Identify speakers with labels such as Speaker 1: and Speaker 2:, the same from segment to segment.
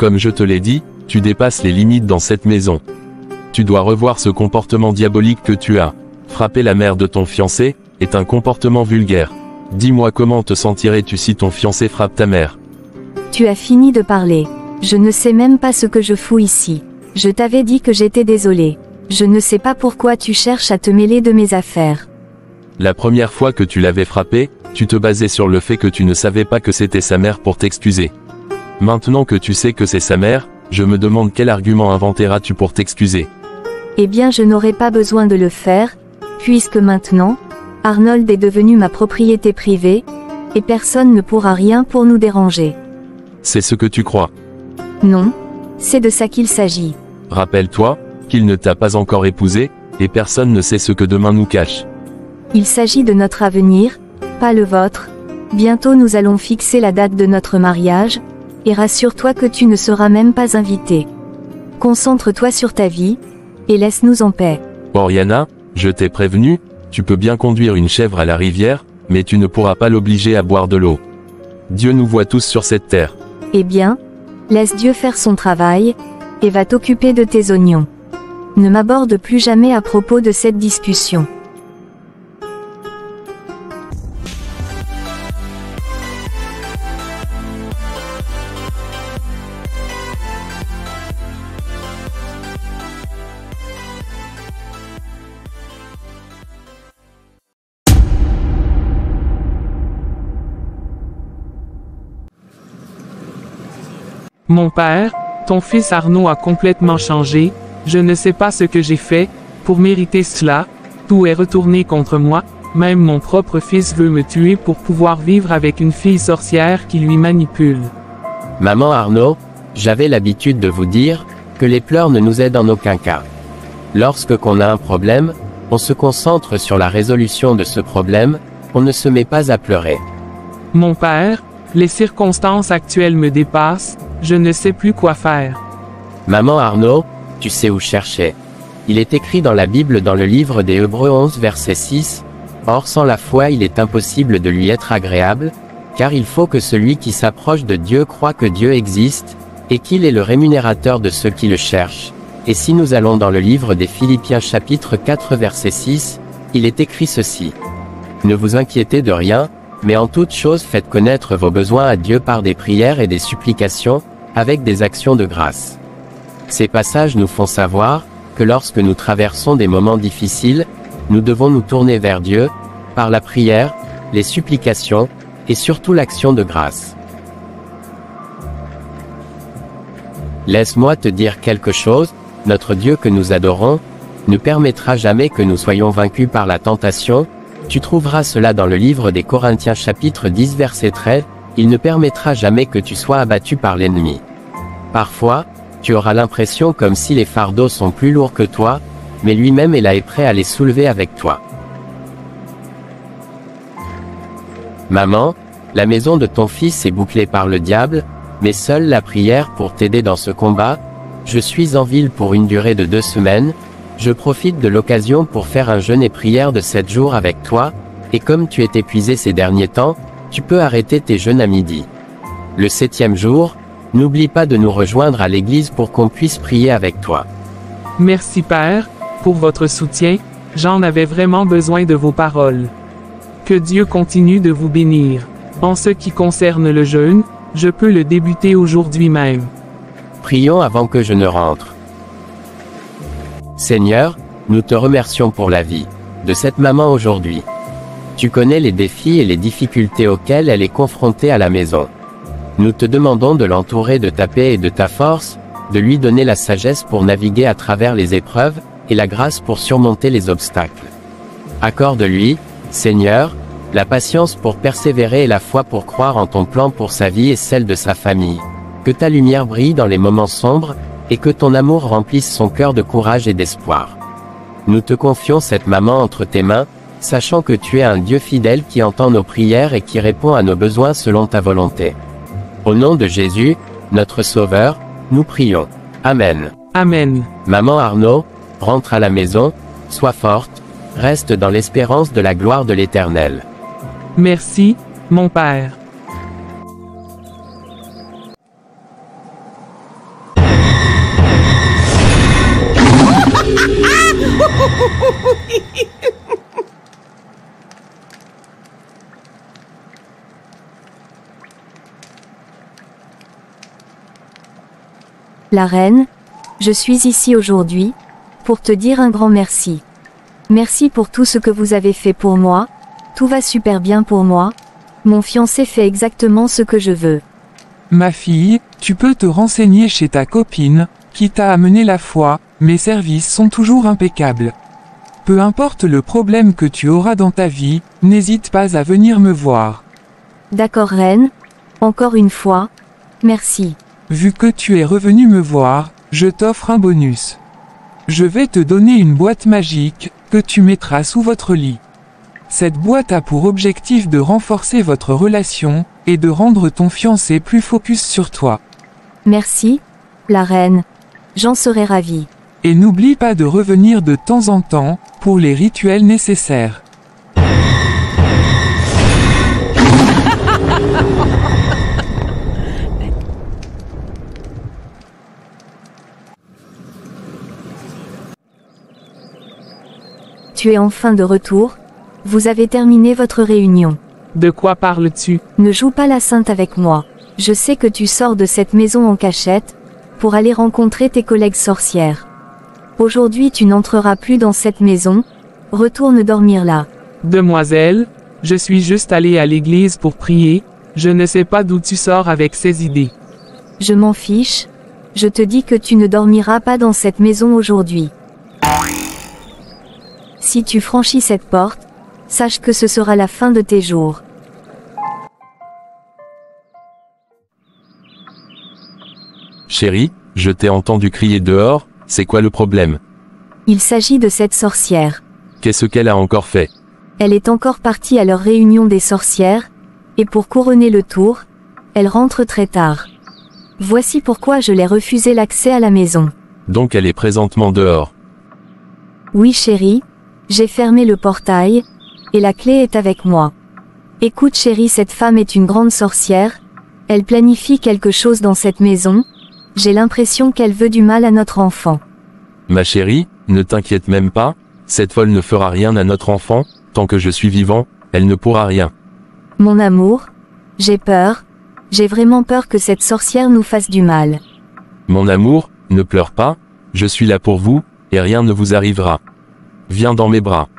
Speaker 1: Comme je te l'ai dit, tu dépasses les limites dans cette maison. Tu dois revoir ce comportement diabolique que tu as. Frapper la mère de ton fiancé est un comportement vulgaire. Dis-moi comment te sentirais-tu si ton fiancé frappe ta mère?
Speaker 2: Tu as fini de parler. Je ne sais même pas ce que je fous ici. Je t'avais dit que j'étais désolé. Je ne sais pas pourquoi tu cherches à te mêler de mes affaires.
Speaker 1: La première fois que tu l'avais frappé, tu te basais sur le fait que tu ne savais pas que c'était sa mère pour t'excuser. Maintenant que tu sais que c'est sa mère, je me demande quel argument inventeras-tu pour t'excuser.
Speaker 2: Eh bien, je n'aurai pas besoin de le faire, puisque maintenant, Arnold est devenu ma propriété privée, et personne ne pourra rien pour nous déranger.
Speaker 1: C'est ce que tu crois.
Speaker 2: Non, c'est de ça qu'il s'agit.
Speaker 1: Rappelle-toi qu'il ne t'a pas encore épousé, et personne ne sait ce que demain nous cache.
Speaker 2: Il s'agit de notre avenir, pas le vôtre. Bientôt nous allons fixer la date de notre mariage, et rassure-toi que tu ne seras même pas invité. Concentre-toi sur ta vie, et laisse-nous en paix.
Speaker 1: Oriana, je t'ai prévenu, tu peux bien conduire une chèvre à la rivière, mais tu ne pourras pas l'obliger à boire de l'eau. Dieu nous voit tous sur cette terre.
Speaker 2: Eh bien, laisse Dieu faire son travail, et va t'occuper de tes oignons. Ne m'aborde plus jamais à propos de cette discussion.
Speaker 3: Mon père, ton fils Arnaud a complètement changé, je ne sais pas ce que j'ai fait, pour mériter cela, tout est retourné contre moi, même mon propre fils veut me tuer pour pouvoir vivre avec une fille sorcière qui lui manipule.
Speaker 4: Maman Arnaud, j'avais l'habitude de vous dire, que les pleurs ne nous aident en aucun cas. Lorsque qu'on a un problème, on se concentre sur la résolution de ce problème, on ne se met pas à pleurer.
Speaker 3: Mon père, les circonstances actuelles me dépassent, je ne sais plus quoi faire.
Speaker 4: Maman Arnaud, tu sais où chercher. Il est écrit dans la Bible dans le livre des Hébreux 11 verset 6, « Or sans la foi il est impossible de lui être agréable, car il faut que celui qui s'approche de Dieu croit que Dieu existe, et qu'il est le rémunérateur de ceux qui le cherchent. » Et si nous allons dans le livre des Philippiens chapitre 4 verset 6, il est écrit ceci. « Ne vous inquiétez de rien, mais en toute chose faites connaître vos besoins à Dieu par des prières et des supplications, avec des actions de grâce. » Ces passages nous font savoir, que lorsque nous traversons des moments difficiles, nous devons nous tourner vers Dieu, par la prière, les supplications, et surtout l'action de grâce. Laisse-moi te dire quelque chose, notre Dieu que nous adorons, ne permettra jamais que nous soyons vaincus par la tentation. Tu trouveras cela dans le livre des Corinthiens chapitre 10 verset 13, il ne permettra jamais que tu sois abattu par l'ennemi. Parfois, tu auras l'impression comme si les fardeaux sont plus lourds que toi, mais lui-même est là et prêt à les soulever avec toi. Maman, la maison de ton fils est bouclée par le diable, mais seule la prière pour t'aider dans ce combat. Je suis en ville pour une durée de 2 semaines, je profite de l'occasion pour faire un jeûne et prière de 7 jours avec toi, et comme tu es épuisé ces derniers temps, tu peux arrêter tes jeûnes à midi. Le 7e jour, n'oublie pas de nous rejoindre à l'église pour qu'on puisse prier avec toi.
Speaker 3: Merci Père, pour votre soutien, j'en avais vraiment besoin de vos paroles. Que Dieu continue de vous bénir. En ce qui concerne le jeûne, je peux le débuter aujourd'hui même.
Speaker 4: Prions avant que je ne rentre. Seigneur, nous te remercions pour la vie de cette maman aujourd'hui. Tu connais les défis et les difficultés auxquelles elle est confrontée à la maison. Nous te demandons de l'entourer de ta paix et de ta force, de lui donner la sagesse pour naviguer à travers les épreuves, et la grâce pour surmonter les obstacles. Accorde-lui, Seigneur, la patience pour persévérer et la foi pour croire en ton plan pour sa vie et celle de sa famille. Que ta lumière brille dans les moments sombres, et que ton amour remplisse son cœur de courage et d'espoir. Nous te confions cette maman entre tes mains, sachant que tu es un Dieu fidèle qui entend nos prières et qui répond à nos besoins selon ta volonté. Au nom de Jésus, notre Sauveur, nous prions. Amen.
Speaker 3: Amen.
Speaker 4: Maman Arnaud, rentre à la maison, sois forte, reste dans l'espérance de la gloire de l'Éternel.
Speaker 3: Merci, mon Père.
Speaker 2: La reine, je suis ici aujourd'hui, pour te dire un grand merci. Merci pour tout ce que vous avez fait pour moi, tout va super bien pour moi, mon fiancé fait exactement ce que je veux.
Speaker 3: Ma fille, tu peux te renseigner chez ta copine, qui t'a amené la foi, mes services sont toujours impeccables. Peu importe le problème que tu auras dans ta vie, n'hésite pas à venir me voir.
Speaker 2: D'accord reine, encore une fois, merci.
Speaker 3: Vu que tu es revenu me voir, je t'offre un bonus. Je vais te donner une boîte magique, que tu mettras sous votre lit. Cette boîte a pour objectif de renforcer votre relation, et de rendre ton fiancé plus focus sur toi.
Speaker 2: Merci, la reine. J'en serai ravie.
Speaker 3: Et n'oublie pas de revenir de temps en temps, pour les rituels nécessaires.
Speaker 2: Tu es enfin de retour? Vous avez terminé votre réunion.
Speaker 3: De quoi parles-tu?
Speaker 2: Ne joue pas la sainte avec moi. Je sais que tu sors de cette maison en cachette, pour aller rencontrer tes collègues sorcières. Aujourd'hui tu n'entreras plus dans cette maison, retourne dormir là.
Speaker 3: Demoiselle, je suis juste allé à l'église pour prier, je ne sais pas d'où tu sors avec ces idées.
Speaker 2: Je m'en fiche, je te dis que tu ne dormiras pas dans cette maison aujourd'hui. Si tu franchis cette porte, sache que ce sera la fin de tes jours.
Speaker 1: Chérie, je t'ai entendu crier dehors, c'est quoi le problème?
Speaker 2: Il s'agit de cette sorcière.
Speaker 1: Qu'est-ce qu'elle a encore fait?
Speaker 2: Elle est encore partie à leur réunion des sorcières, et pour couronner le tour, elle rentre très tard. Voici pourquoi je l'ai refusé l'accès à la maison.
Speaker 1: Donc elle est présentement dehors.
Speaker 2: Oui chérie, j'ai fermé le portail, et la clé est avec moi. Écoute chérie, cette femme est une grande sorcière, elle planifie quelque chose dans cette maison, j'ai l'impression qu'elle veut du mal à notre enfant.
Speaker 1: Ma chérie, ne t'inquiète même pas, cette folle ne fera rien à notre enfant, tant que je suis vivant, elle ne pourra rien.
Speaker 2: Mon amour, j'ai peur, j'ai vraiment peur que cette sorcière nous fasse du mal.
Speaker 1: Mon amour, ne pleure pas, je suis là pour vous, et rien ne vous arrivera. Viens dans mes bras.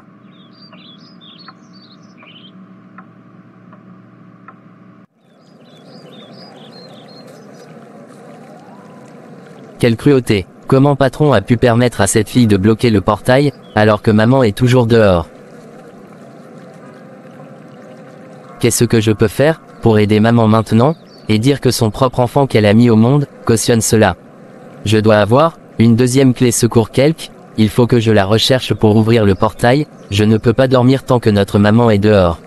Speaker 4: Quelle cruauté! Comment patron a pu permettre à cette fille de bloquer le portail, alors que maman est toujours dehors? Qu'est-ce que je peux faire, pour aider maman maintenant, et dire que son propre enfant qu'elle a mis au monde, cautionne cela? Je dois avoir, une deuxième clé secours quelque, il faut que je la recherche pour ouvrir le portail, je ne peux pas dormir tant que notre maman est dehors.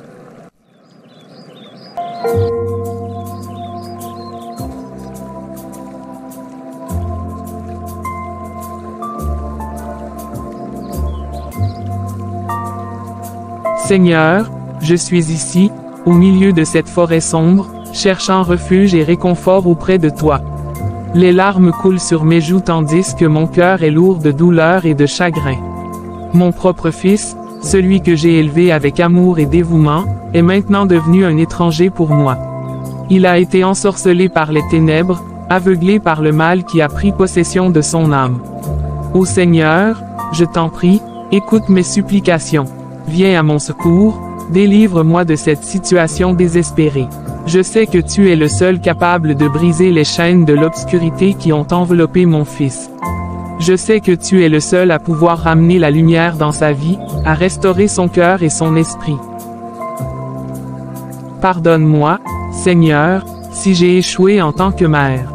Speaker 3: Seigneur, je suis ici, au milieu de cette forêt sombre, cherchant refuge et réconfort auprès de toi. Les larmes coulent sur mes joues tandis que mon cœur est lourd de douleur et de chagrin. Mon propre fils, celui que j'ai élevé avec amour et dévouement, est maintenant devenu un étranger pour moi. Il a été ensorcelé par les ténèbres, aveuglé par le mal qui a pris possession de son âme. Ô Seigneur, je t'en prie, écoute mes supplications. Viens à mon secours, délivre-moi de cette situation désespérée. Je sais que tu es le seul capable de briser les chaînes de l'obscurité qui ont enveloppé mon fils. Je sais que tu es le seul à pouvoir ramener la lumière dans sa vie, à restaurer son cœur et son esprit. Pardonne-moi, Seigneur, si j'ai échoué en tant que mère.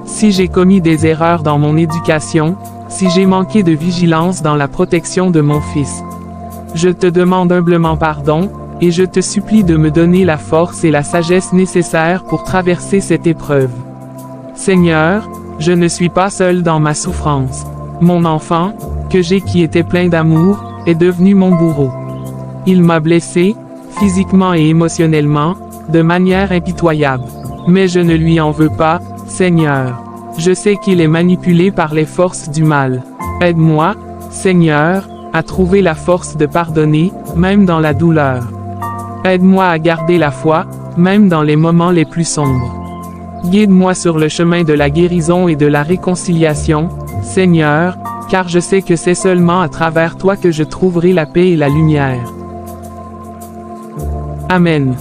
Speaker 3: Si j'ai commis des erreurs dans mon éducation, si j'ai manqué de vigilance dans la protection de mon fils. Je te demande humblement pardon, et je te supplie de me donner la force et la sagesse nécessaires pour traverser cette épreuve. Seigneur, je ne suis pas seul dans ma souffrance. Mon enfant, que j'ai qui était plein d'amour, est devenu mon bourreau. Il m'a blessé, physiquement et émotionnellement, de manière impitoyable. Mais je ne lui en veux pas, Seigneur. Je sais qu'il est manipulé par les forces du mal. Aide-moi, Seigneur, à trouver la force de pardonner, même dans la douleur. Aide-moi à garder la foi, même dans les moments les plus sombres. Guide-moi sur le chemin de la guérison et de la réconciliation, Seigneur, car je sais que c'est seulement à travers toi que je trouverai la paix et la lumière. Amen.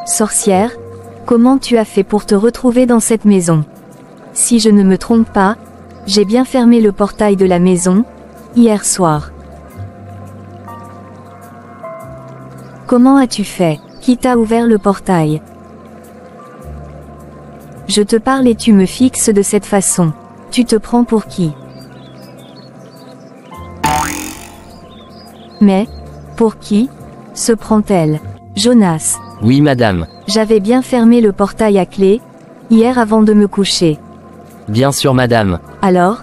Speaker 2: Sorcière, comment tu as fait pour te retrouver dans cette maison? Si je ne me trompe pas, j'ai bien fermé le portail de la maison, hier soir. Comment as-tu fait? Qui t'a ouvert le portail? Je te parle et tu me fixes de cette façon. Tu te prends pour qui? Mais, pour qui se prend-elle? Jonas.
Speaker 4: Oui, madame.
Speaker 2: J'avais bien fermé le portail à clé, hier avant de me coucher.
Speaker 4: Bien sûr, madame.
Speaker 2: Alors,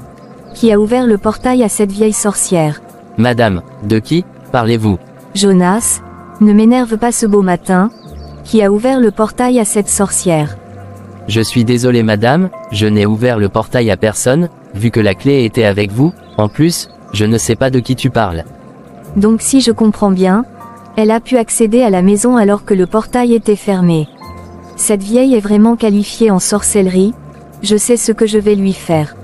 Speaker 2: qui a ouvert le portail à cette vieille sorcière?
Speaker 4: Madame, de qui parlez-vous?
Speaker 2: Jonas, ne m'énerve pas ce beau matin. Qui a ouvert le portail à cette sorcière?
Speaker 4: Je suis désolé, madame, je n'ai ouvert le portail à personne, vu que la clé était avec vous. En plus, je ne sais pas de qui tu parles.
Speaker 2: Donc si je comprends bien, elle a pu accéder à la maison alors que le portail était fermé. Cette vieille est vraiment qualifiée en sorcellerie, je sais ce que je vais lui faire.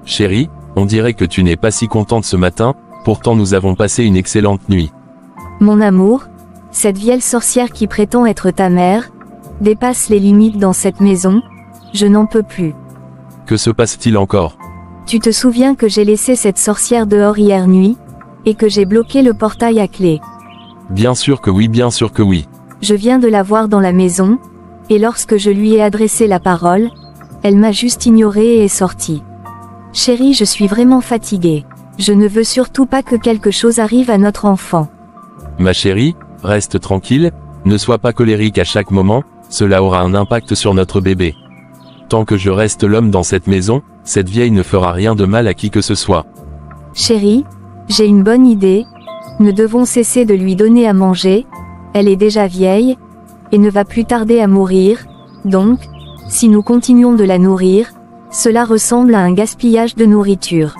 Speaker 1: Chérie, on dirait que tu n'es pas si contente ce matin, pourtant nous avons passé une excellente nuit.
Speaker 2: Mon amour, cette vieille sorcière qui prétend être ta mère, dépasse les limites dans cette maison, je n'en peux plus.
Speaker 1: Que se passe-t-il encore?
Speaker 2: Tu te souviens que j'ai laissé cette sorcière dehors hier nuit, et que j'ai bloqué le portail à clé?
Speaker 1: Bien sûr que oui, bien sûr que oui.
Speaker 2: Je viens de la voir dans la maison, et lorsque je lui ai adressé la parole, elle m'a juste ignoré et est sortie. Chérie, je suis vraiment fatiguée. Je ne veux surtout pas que quelque chose arrive à notre enfant.
Speaker 1: Ma chérie, reste tranquille, ne sois pas colérique à chaque moment, cela aura un impact sur notre bébé. Tant que je reste l'homme dans cette maison, cette vieille ne fera rien de mal à qui que ce soit.
Speaker 2: Chérie, j'ai une bonne idée. Nous devons cesser de lui donner à manger. Elle est déjà vieille, et ne va plus tarder à mourir. Donc, si nous continuons de la nourrir, cela ressemble à un gaspillage de nourriture.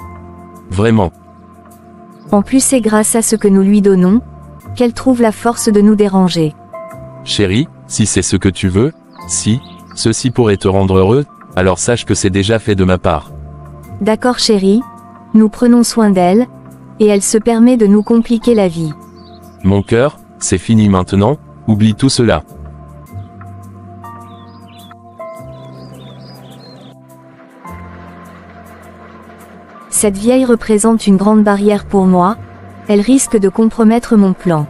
Speaker 1: Vraiment.
Speaker 2: En plus, c'est grâce à ce que nous lui donnons, qu'elle trouve la force de nous déranger.
Speaker 1: Chérie, si c'est ce que tu veux, si ceci pourrait te rendre heureux, alors sache que c'est déjà fait de ma part.
Speaker 2: D'accord chérie, nous prenons soin d'elle, et elle se permet de nous compliquer la vie.
Speaker 1: Mon cœur, c'est fini maintenant, oublie tout cela.
Speaker 2: Cette vieille représente une grande barrière pour moi, elle risque de compromettre mon plan.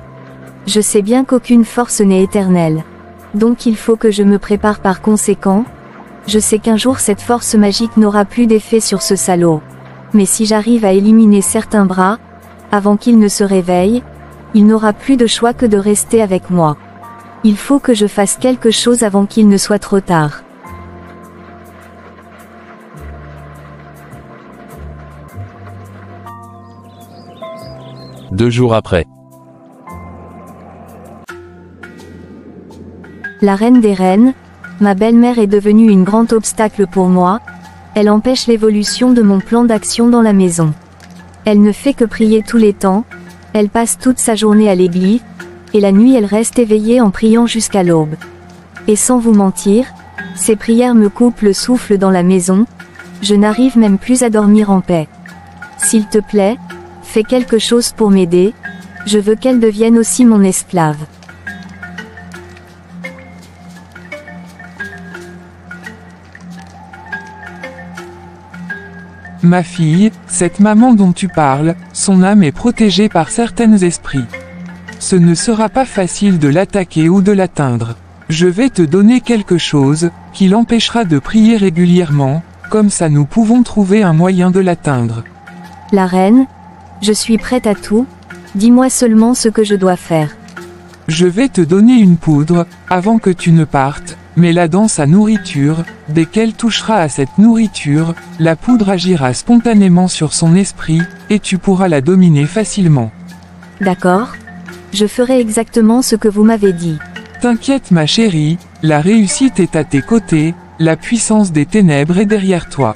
Speaker 2: Je sais bien qu'aucune force n'est éternelle. Donc il faut que je me prépare par conséquent. Je sais qu'un jour cette force magique n'aura plus d'effet sur ce salaud. Mais si j'arrive à éliminer certains bras, avant qu'il ne se réveille, il n'aura plus de choix que de rester avec moi. Il faut que je fasse quelque chose avant qu'il ne soit trop tard.
Speaker 1: Deux jours après.
Speaker 2: La reine des reines, ma belle-mère est devenue une grande obstacle pour moi, elle empêche l'évolution de mon plan d'action dans la maison. Elle ne fait que prier tous les temps, elle passe toute sa journée à l'église, et la nuit elle reste éveillée en priant jusqu'à l'aube. Et sans vous mentir, ses prières me coupent le souffle dans la maison, je n'arrive même plus à dormir en paix. S'il te plaît, fais quelque chose pour m'aider, je veux qu'elle devienne aussi mon esclave.
Speaker 3: Ma fille, cette maman dont tu parles, son âme est protégée par certains esprits. Ce ne sera pas facile de l'attaquer ou de l'atteindre. Je vais te donner quelque chose, qui l'empêchera de prier régulièrement, comme ça nous pouvons trouver un moyen de l'atteindre.
Speaker 2: La reine, je suis prête à tout, dis-moi seulement ce que je dois faire.
Speaker 3: Je vais te donner une poudre, avant que tu ne partes, mets-la dans sa nourriture, dès qu'elle touchera à cette nourriture, la poudre agira spontanément sur son esprit, et tu pourras la dominer facilement.
Speaker 2: D'accord? Je ferai exactement ce que vous m'avez dit.
Speaker 3: T'inquiète ma chérie, la réussite est à tes côtés, La puissance des ténèbres est derrière toi.